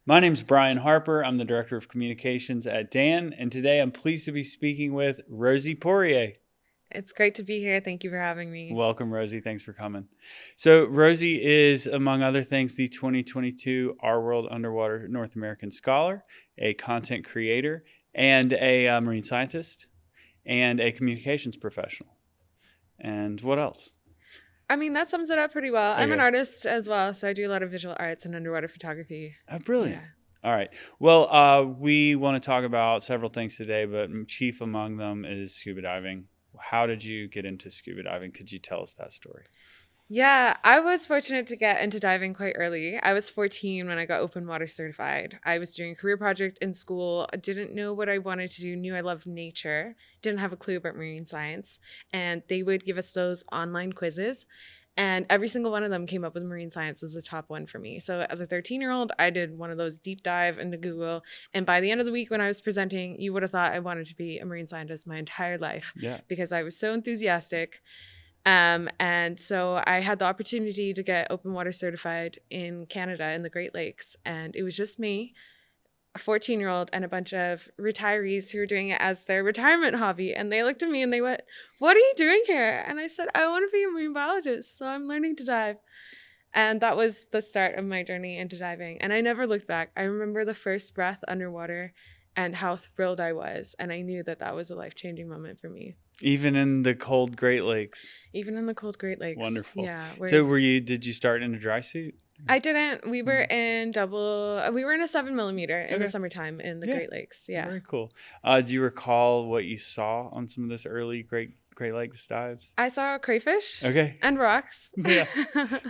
My name is Brian Harper. I'm the Director of Communications at DAN, and today I'm pleased to be speaking with Rosie Poirier. It's great to be here. Thank you for having me. Welcome, Rosie. Thanks for coming. So, Rosie is, among other things, the 2022 Our World Underwater North American Scholar, a content creator, and a marine scientist, and a communications professional. And what else? I mean, that sums it up pretty well. I'm an Okay. artist as well, so I do a lot of visual arts and underwater photography. Oh, brilliant. Yeah. All right. Well, we want to talk about several things today, but chief among them is scuba diving. How did you get into scuba diving? Could you tell us that story? Yeah, I was fortunate to get into diving quite early. I was 14 when I got open water certified. I was doing a career project in school. I didn't know what I wanted to do, knew I loved nature, didn't have a clue about marine science. And they would give us those online quizzes. And every single one of them came up with marine science as the top one for me. So as a 13-year-old, I did one of those deep dive into Google. And by the end of the week when I was presenting, you would have thought I wanted to be a marine scientist my entire life. Yeah. Because I was so enthusiastic. And so I had the opportunity to get open water certified in Canada in the Great Lakes. And it was just me, a 14-year-old, and a bunch of retirees who were doing it as their retirement hobby. And they looked at me and they went, "What are you doing here?" And I said, "I want to be a marine biologist, so I'm learning to dive." And that was the start of my journey into diving. And I never looked back. I remember the first breath underwater and how thrilled I was. And I knew that that was a life-changing moment for me. Even in the cold Great Lakes. Even in the cold Great Lakes. Wonderful. Yeah. So did you start in a dry suit? I didn't. We were in we were in a 7mm in the Okay. summertime in the Yeah. Great Lakes. Yeah. Very cool. Do you recall what you saw on some of this early Great Lakes dives? I saw crayfish Okay. and rocks. Yeah.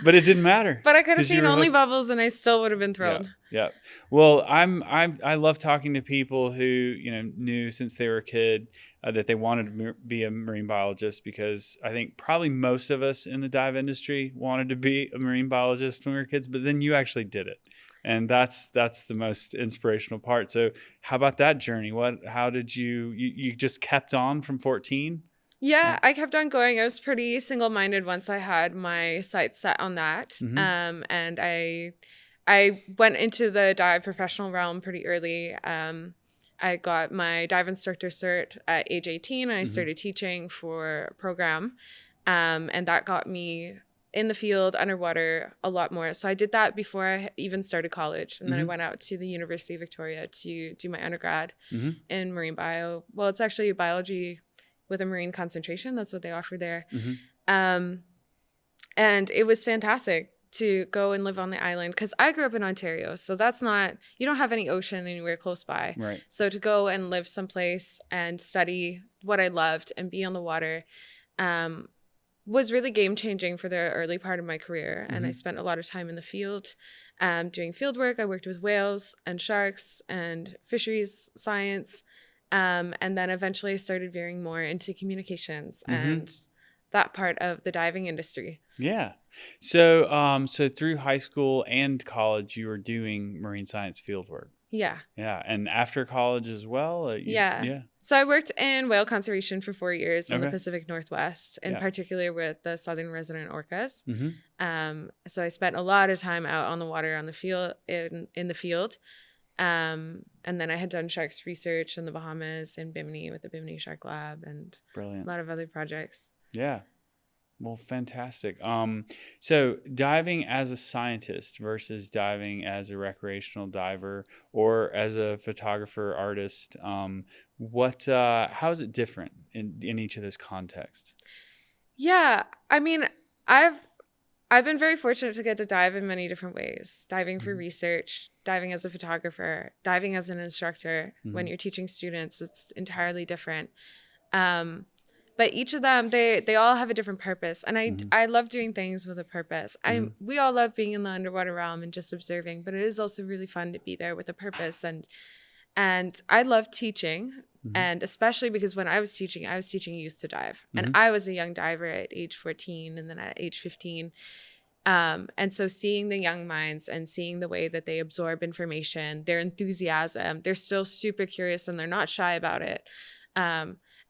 But it didn't matter. But I could have 'Cause you seen were only hooked. bubbles and I still would have been thrilled. Yeah. Well, I love talking to people who knew since they were a kid that they wanted to be a marine biologist, because I think probably most of us in the dive industry wanted to be a marine biologist when we were kids. But then you actually did it, and that's the most inspirational part. So how about that journey? How did you just kept on from 14? Yeah, I kept on going. I was pretty single-minded once I had my sights set on that. Mm-hmm. And I went into the dive professional realm pretty early. I got my dive instructor cert at age 18, and I started teaching for a program. And that got me in the field underwater a lot more. So I did that before I even started college. And then I went out to the University of Victoria to do my undergrad in marine bio. Well, it's actually biology with a marine concentration. That's what they offer there. And it was fantastic to go and live on the island, because I grew up in Ontario. So you don't have any ocean anywhere close by. Right. So to go and live someplace and study what I loved and be on the water was really game changing for the early part of my career. And I spent a lot of time in the field doing field work. I worked with whales and sharks and fisheries science. And then eventually I started veering more into communications and that part of the diving industry. Yeah. So through high school and college, you were doing marine science field work. Yeah. Yeah. And after college as well? Yeah. So I worked in whale conservation for 4 years in the Okay. Pacific Northwest, in Yeah. particular with the southern resident orcas. Mm-hmm. So I spent a lot of time out on the water on the field, in the field. And then I had done sharks research in the Bahamas in Bimini with the Bimini Shark Lab and Brilliant. a lot of other projects. Yeah. Well, fantastic. So diving as a scientist versus diving as a recreational diver or as a photographer, artist, how is it different in each of those contexts? Yeah, I mean, I've been very fortunate to get to dive in many different ways. Diving for research, diving as a photographer, diving as an instructor. When you're teaching students, it's entirely different. But each of them, they all have a different purpose. And I love doing things with a purpose. We all love being in the underwater realm and just observing, but it is also really fun to be there with a purpose. And I love teaching. And especially because when I was teaching youth to dive. And I was a young diver at age 14 and then at age 15. And so seeing the young minds and seeing the way that they absorb information, their enthusiasm, they're still super curious and they're not shy about it.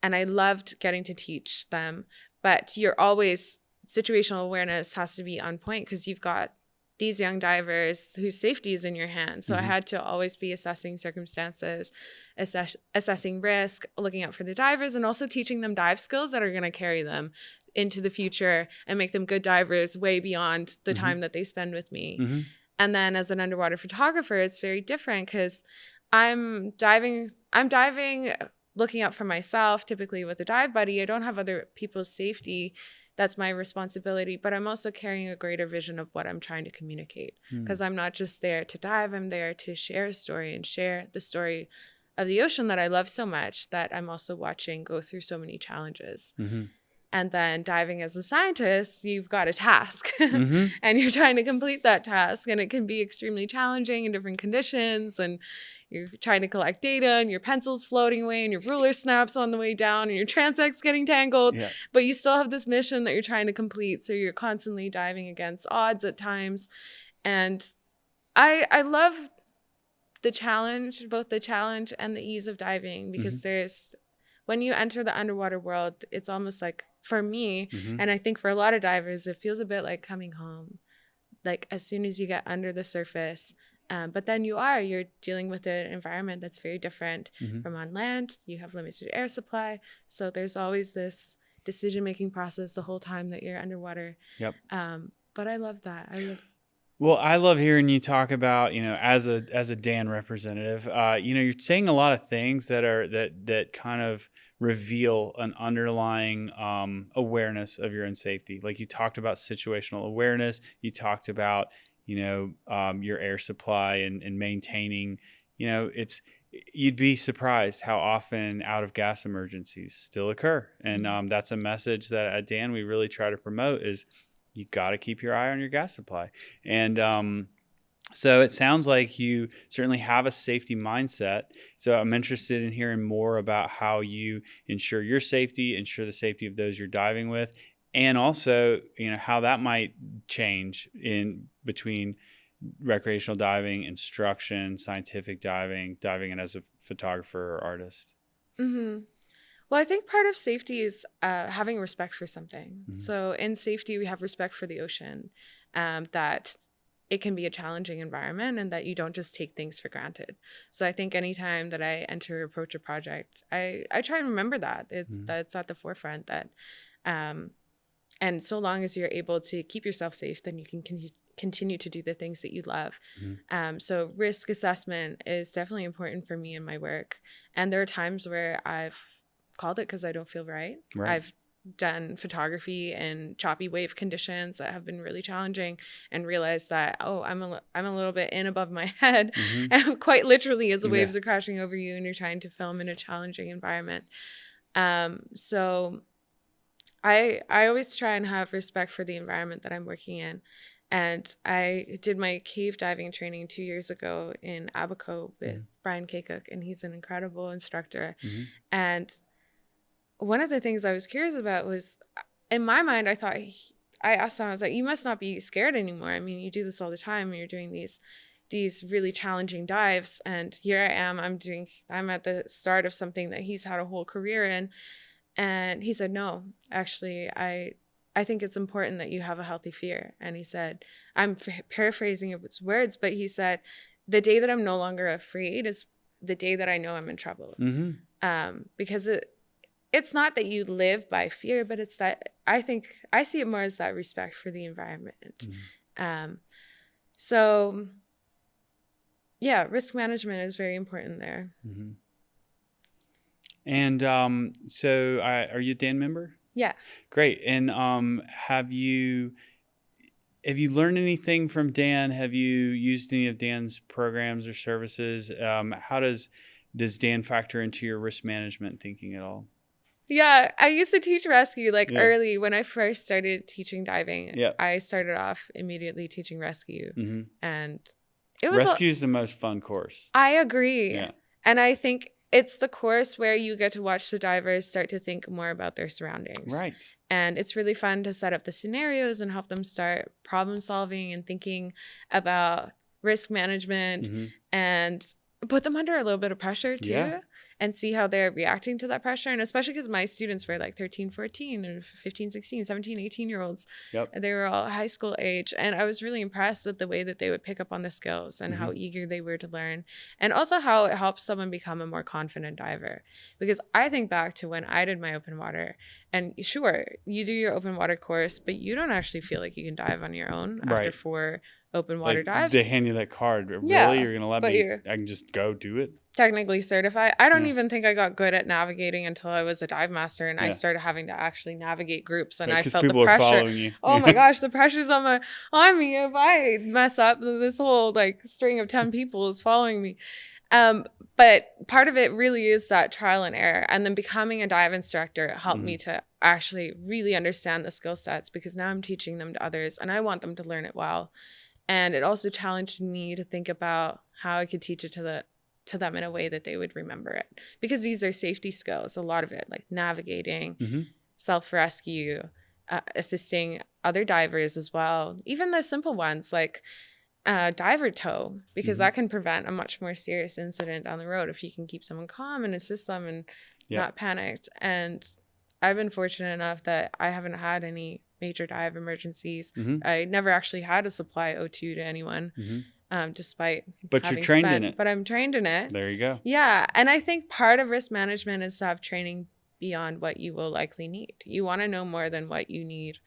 And I loved getting to teach them. But situational awareness has to be on point because you've got these young divers whose safety is in your hands. So I had to always be assessing circumstances, assessing risk, looking out for the divers, and also teaching them dive skills that are going to carry them into the future and make them good divers way beyond the time that they spend with me. And then as an underwater photographer, it's very different because I'm diving looking out for myself, typically with a dive buddy. I don't have other people's safety. That's my responsibility, but I'm also carrying a greater vision of what I'm trying to communicate, because I'm not just there to dive, I'm there to share a story and share the story of the ocean that I love so much, that I'm also watching go through so many challenges. And then diving as a scientist, you've got a task and you're trying to complete that task, and it can be extremely challenging in different conditions, and you're trying to collect data and your pencil's floating away and your ruler snaps on the way down and your transect's getting tangled, but you still have this mission that you're trying to complete. So you're constantly diving against odds at times. And I love the challenge, both the challenge and the ease of diving, because when you enter the underwater world, it's almost like, for me, and I think for a lot of divers, it feels a bit like coming home. Like as soon as you get under the surface, but then you're dealing with an environment that's very different from on land. You have limited air supply. So there's always this decision-making process the whole time that you're underwater. But I love that. Well, I love hearing you talk about, as a Dan representative, you're saying a lot of things that kind of reveal an underlying awareness of your own safety. Like you talked about situational awareness. You talked about, your air supply and maintaining, you'd be surprised how often out of gas emergencies still occur. And that's a message that at Dan we really try to promote is, you got to keep your eye on your gas supply. And so it sounds like you certainly have a safety mindset. So I'm interested in hearing more about how you ensure your safety, ensure the safety of those you're diving with, and also, how that might change in between recreational diving, instruction, scientific diving, and as a photographer or artist. Well, I think part of safety is having respect for something. So in safety, we have respect for the ocean, that it can be a challenging environment and that you don't just take things for granted. So I think anytime that I enter or approach a project, I try and remember that. It's at the forefront that, and so long as you're able to keep yourself safe, then you can continue to do the things that you love. So risk assessment is definitely important for me in my work. And there are times where I've called it because I don't feel right. I've done photography in choppy wave conditions that have been really challenging and realized that, I'm a little bit in above my head, and quite literally as the waves are crashing over you and you're trying to film in a challenging environment. So I always try and have respect for the environment that I'm working in. And I did my cave diving training 2 years ago in Abaco with Brian Kakuk, and he's an incredible instructor. And one of the things I was curious about was, in my mind, I asked him, I was like, you must not be scared anymore. I mean, you do this all the time, and you're doing these really challenging dives. And here I am, I'm at the start of something that he's had a whole career in. And he said, no, actually, I think it's important that you have a healthy fear. And he said, I'm paraphrasing his words, but he said, the day that I'm no longer afraid is the day that I know I'm in trouble. Because it's not that you live by fear, but it's that I think I see it more as that respect for the environment. So yeah, risk management is very important there. And so are you a Dan member? Yeah. Great. And have you learned anything from Dan? Have you used any of Dan's programs or services? How does Dan factor into your risk management thinking at all? Yeah, I used to teach rescue early when I first started teaching diving. I started off immediately teaching rescue. And it was rescue is the most fun course. I agree. Yeah. And I think it's the course where you get to watch the divers start to think more about their surroundings. Right. And it's really fun to set up the scenarios and help them start problem solving and thinking about risk management and put them under a little bit of pressure too. and see how they're reacting to that pressure. And especially because my students were like 13, 14 and 15, 16, 17, 18-year-olds. Yep. They were all high school age. And I was really impressed with the way that they would pick up on the skills and how eager they were to learn. And also how it helps someone become a more confident diver. Because I think back to when I did my open water, and sure, you do your open water course, but you don't actually feel like you can dive on your own after 4 open water dives. They hand you that card. Really? Yeah, you're going to let me, I can just go do it? Technically certified. I don't even think I got good at navigating until I was a dive master and I started having to actually navigate groups, and I felt the pressure. Oh my gosh, the pressure's on me. If I mess up, this whole like string of 10 people is following me. But part of it really is that trial and error, and then becoming a dive instructor helped me to actually really understand the skill sets, because now I'm teaching them to others and I want them to learn it well. And it also challenged me to think about how I could teach it to them in a way that they would remember it, because these are safety skills, a lot of it, like navigating, self-rescue, assisting other divers as well, even the simple ones like diver tow, because that can prevent a much more serious incident down the road if you can keep someone calm and assist them and not panicked. And I've been fortunate enough that I haven't had any major dive emergencies. I never actually had to supply O2 to anyone. Despite but you're trained in it. But I'm trained in it. There you go. Yeah. And I think part of risk management is to have training beyond what you will likely need. You want to know more than what you need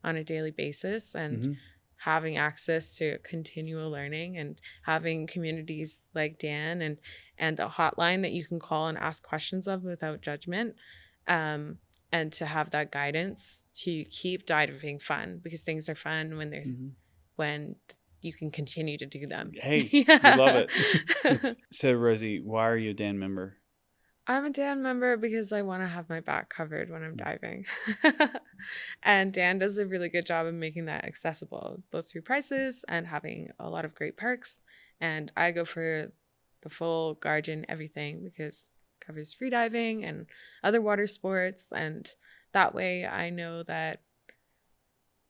on a daily basis, and having access to continual learning and having communities like Dan and a hotline that you can call and ask questions of without judgment, and to have that guidance to keep diving fun, because things are fun when there's when you can continue to do them. Hey, we love it. So, Rosie, why are you a Dan member? I'm a Dan member because I want to have my back covered when I'm diving. And Dan does a really good job of making that accessible, both through prices and having a lot of great perks. And I go for the full Guardian everything, because it covers free diving and other water sports. And that way I know that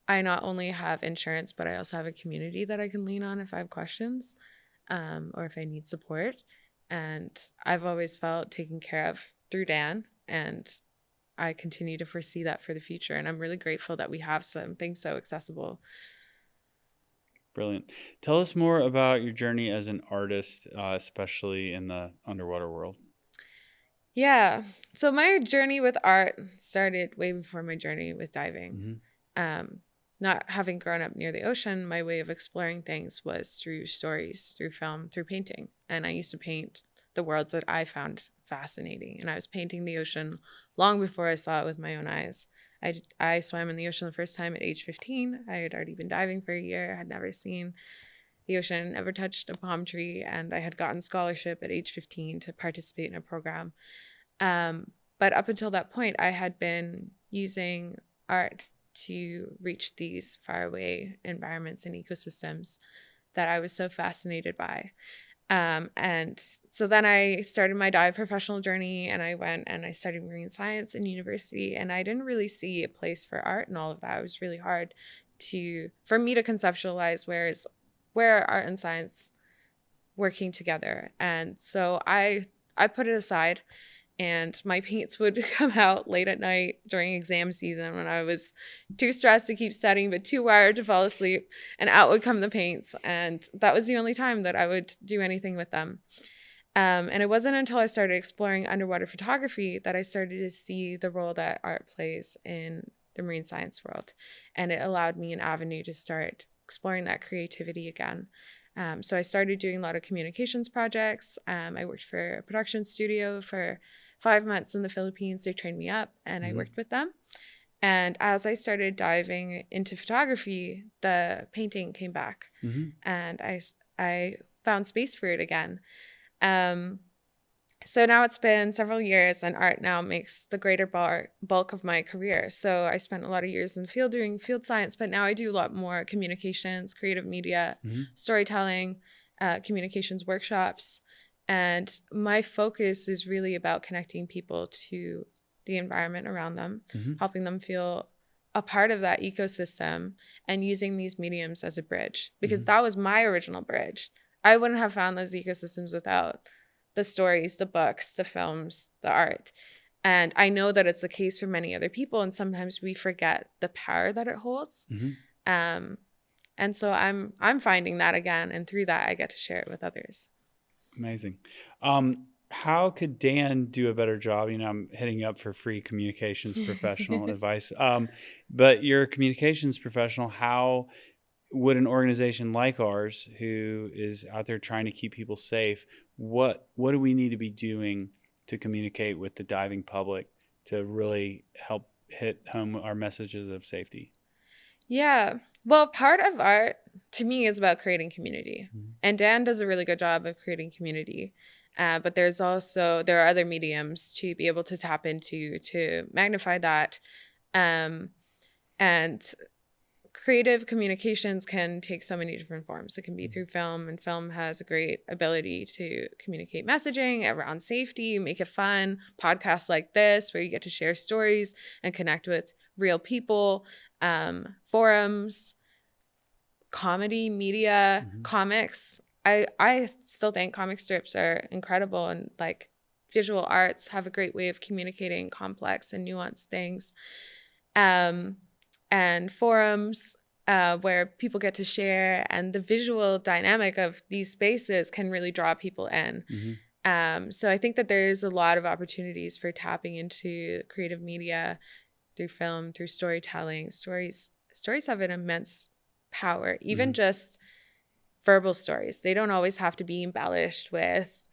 I not only have insurance, but I also have a community that I can lean on if I have questions, or if I need support. And I've always felt taken care of through Dan, and I continue to foresee that for the future. And I'm really grateful that we have something so accessible. Brilliant. Tell us more about your journey as an artist, especially in the underwater world. Yeah. So my journey with art started way before my journey with diving. Not having grown up near the ocean, my way of exploring things was through stories, through film, through painting. And I used to paint the worlds that I found fascinating. And I was painting the ocean long before I saw it with my own eyes. I swam in the ocean the first time at age 15. I had already been diving for a year. I had never seen the ocean, never touched a palm tree. And I had gotten scholarship at age 15 to participate in a program. But up until that point, I had been using art to reach these faraway environments and ecosystems that I was so fascinated by. And so then I started my dive professional journey, and I went and I studied marine science in university, and I didn't really see a place for art and all of that. It was really hard for me to conceptualize where are art and science working together. And so I put it aside, and my paints would come out late at night during exam season when I was too stressed to keep studying but too wired to fall asleep, and out would come the paints. And that was the only time that I would do anything with them. And it wasn't until I started exploring underwater photography that I started to see the role that art plays in the marine science world. And it allowed me an avenue to start exploring that creativity again. So I started doing a lot of communications projects. I worked for a production studio for 5 months in the Philippines. They trained me up, and I worked with them. And as I started diving into photography, the painting came back, and I found space for it again. So now it's been several years, and art now makes the greater bulk of my career. So I spent a lot of years in the field doing field science, but now I do a lot more communications, creative media, storytelling, communications workshops. And my focus is really about connecting people to the environment around them, helping them feel a part of that ecosystem, and using these mediums as a bridge, because that was my original bridge. I wouldn't have found those ecosystems without the stories, the books, the films, the art. And I know that it's the case for many other people, and sometimes we forget the power that it holds. And so I'm finding that again, and through that I get to share it with others. Amazing. How could Dan do a better job? I'm hitting you up for free communications professional advice. But you're a communications professional. How would an organization like ours, who is out there trying to keep people safe, what do we need to be doing to communicate with the diving public to really help hit home our messages of safety? Yeah. Well, part of art to me is about creating community. And Dan does a really good job of creating community. But there are other mediums to be able to tap into to magnify that. And creative communications can take so many different forms. It can be through film, and film has a great ability to communicate messaging around safety, make it fun. Podcasts like this, where you get to share stories and connect with real people, forums, comedy, media, comics. I still think comic strips are incredible, and like visual arts have a great way of communicating complex and nuanced things. And forums where people get to share, and the visual dynamic of these spaces can really draw people in. So I think that there's a lot of opportunities for tapping into creative media through film, through storytelling. Stories have an immense power, even just verbal stories. They don't always have to be embellished with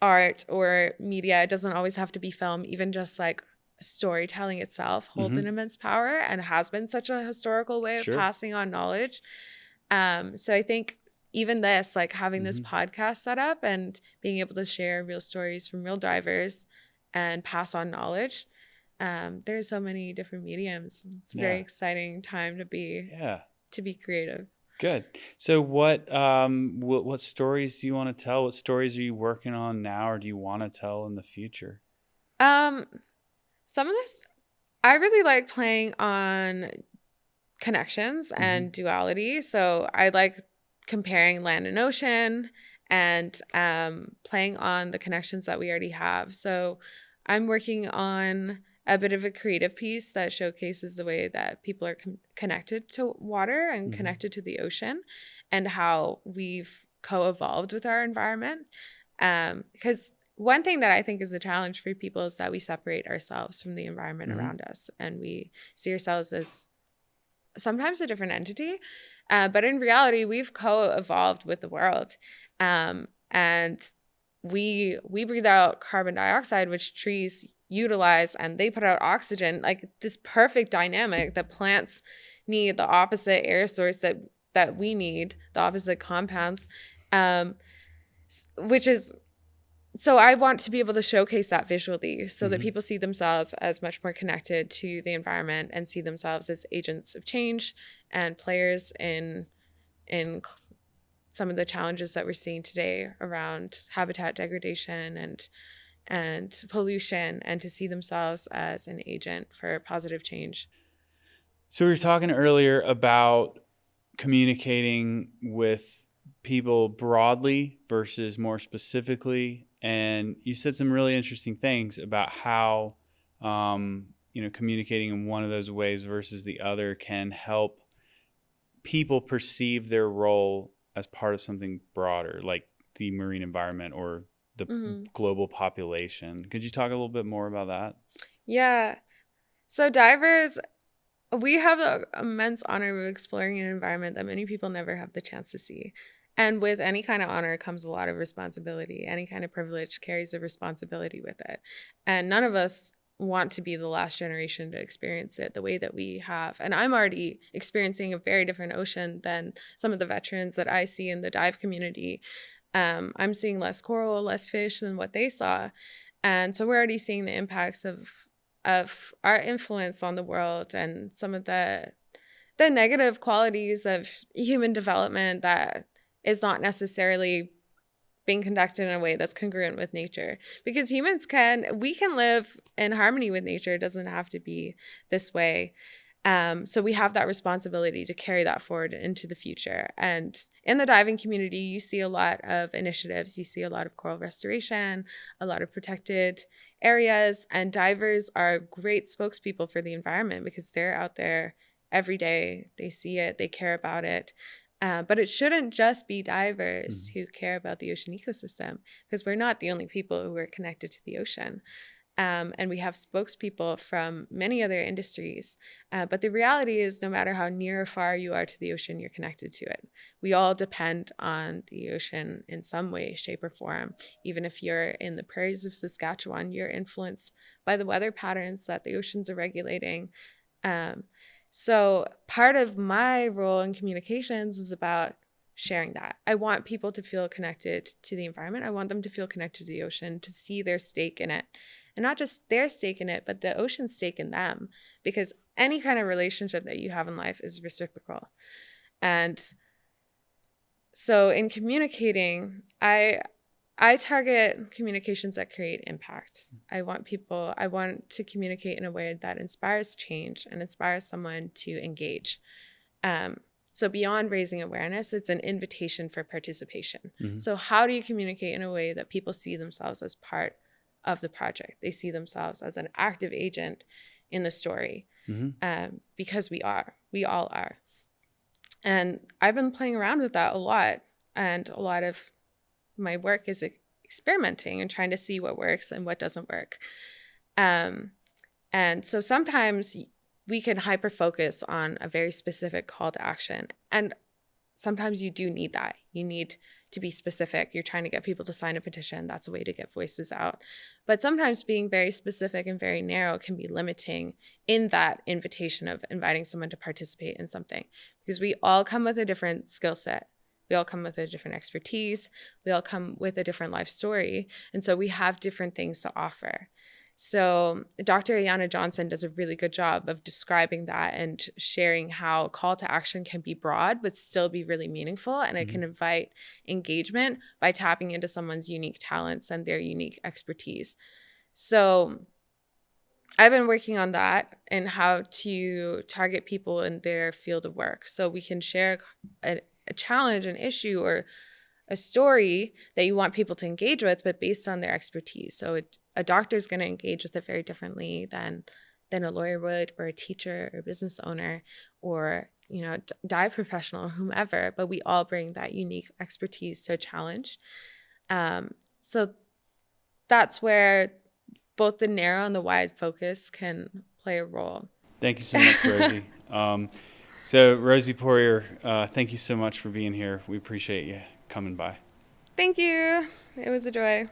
art or media. It doesn't always have to be film. Even just like storytelling itself holds an immense power, and has been such a historical way of passing on knowledge. So I think even this, like having this podcast set up and being able to share real stories from real divers and pass on knowledge, there's so many different mediums. It's a very exciting time to be creative. Good. So what stories do you want to tell? What stories are you working on now, or do you want to tell in the future? Some of this, I really like playing on connections and duality. So I like comparing land and ocean, and playing on the connections that we already have. So I'm working on a bit of a creative piece that showcases the way that people are connected to water and connected to the ocean, and how we've co-evolved with our environment. Because one thing that I think is a challenge for people is that we separate ourselves from the environment around us, and we see ourselves as sometimes a different entity. But in reality, we've co-evolved with the world. And we breathe out carbon dioxide, which trees utilize, and they put out oxygen, like this perfect dynamic that plants need the opposite air source that we need, the opposite compounds, which is... So I want to be able to showcase that visually so that people see themselves as much more connected to the environment, and see themselves as agents of change and players in some of the challenges that we're seeing today around habitat degradation and pollution, and to see themselves as an agent for positive change. So we were talking earlier about communicating with people broadly versus more specifically, and you said some really interesting things about how communicating in one of those ways versus the other can help people perceive their role as part of something broader, like the marine environment or the global population. Could you talk a little bit more about that? Yeah. So divers, we have the immense honor of exploring an environment that many people never have the chance to see. And with any kind of honor comes a lot of responsibility. Any kind of privilege carries a responsibility with it. And none of us want to be the last generation to experience it the way that we have. And I'm already experiencing a very different ocean than some of the veterans that I see in the dive community. I'm seeing less coral, less fish than what they saw. And so we're already seeing the impacts of our influence on the world, and some of the negative qualities of human development that is not necessarily being conducted in a way that's congruent with nature. Because we can live in harmony with nature. It doesn't have to be this way. So we have that responsibility to carry that forward into the future. And in the diving community, you see a lot of initiatives. You see a lot of coral restoration, a lot of protected areas, and divers are great spokespeople for the environment because they're out there every day. They see it, they care about it. But it shouldn't just be divers who care about the ocean ecosystem, because we're not the only people who are connected to the ocean. And we have spokespeople from many other industries. But the reality is, no matter how near or far you are to the ocean, you're connected to it. We all depend on the ocean in some way, shape, or form. Even if you're in the prairies of Saskatchewan, you're influenced by the weather patterns that the oceans are regulating. So part of my role in communications is about sharing that. I want people to feel connected to the environment. I want them to feel connected to the ocean, to see their stake in it. And not just their stake in it, but the ocean's stake in them. Because any kind of relationship that you have in life is reciprocal. And so in communicating, I target communications that create impact. I want to communicate in a way that inspires change and inspires someone to engage. So beyond raising awareness, it's an invitation for participation. So how do you communicate in a way that people see themselves as part of the project? They see themselves as an active agent in the story, because we all are. And I've been playing around with that a lot. And a lot of my work is experimenting and trying to see what works and what doesn't work. And so sometimes we can hyper-focus on a very specific call to action. And sometimes you do need that. You need to be specific. You're trying to get people to sign a petition. That's a way to get voices out. But sometimes being very specific and very narrow can be limiting in that invitation of inviting someone to participate in something, because we all come with a different skill set. We all come with a different expertise. We all come with a different life story. And so we have different things to offer. So Dr. Ayanna Johnson does a really good job of describing that and sharing how call to action can be broad but still be really meaningful. And it can invite engagement by tapping into someone's unique talents and their unique expertise. So I've been working on that and how to target people in their field of work. So we can share a challenge, an issue, or a story that you want people to engage with, but based on their expertise. So a doctor is going to engage with it very differently than a lawyer would, or a teacher, or a business owner, or dive professional, or whomever. But we all bring that unique expertise to a challenge. So that's where both the narrow and the wide focus can play a role. Thank you so much, Rosie. So Rosie Poirier, thank you so much for being here. We appreciate you coming by. Thank you. It was a joy.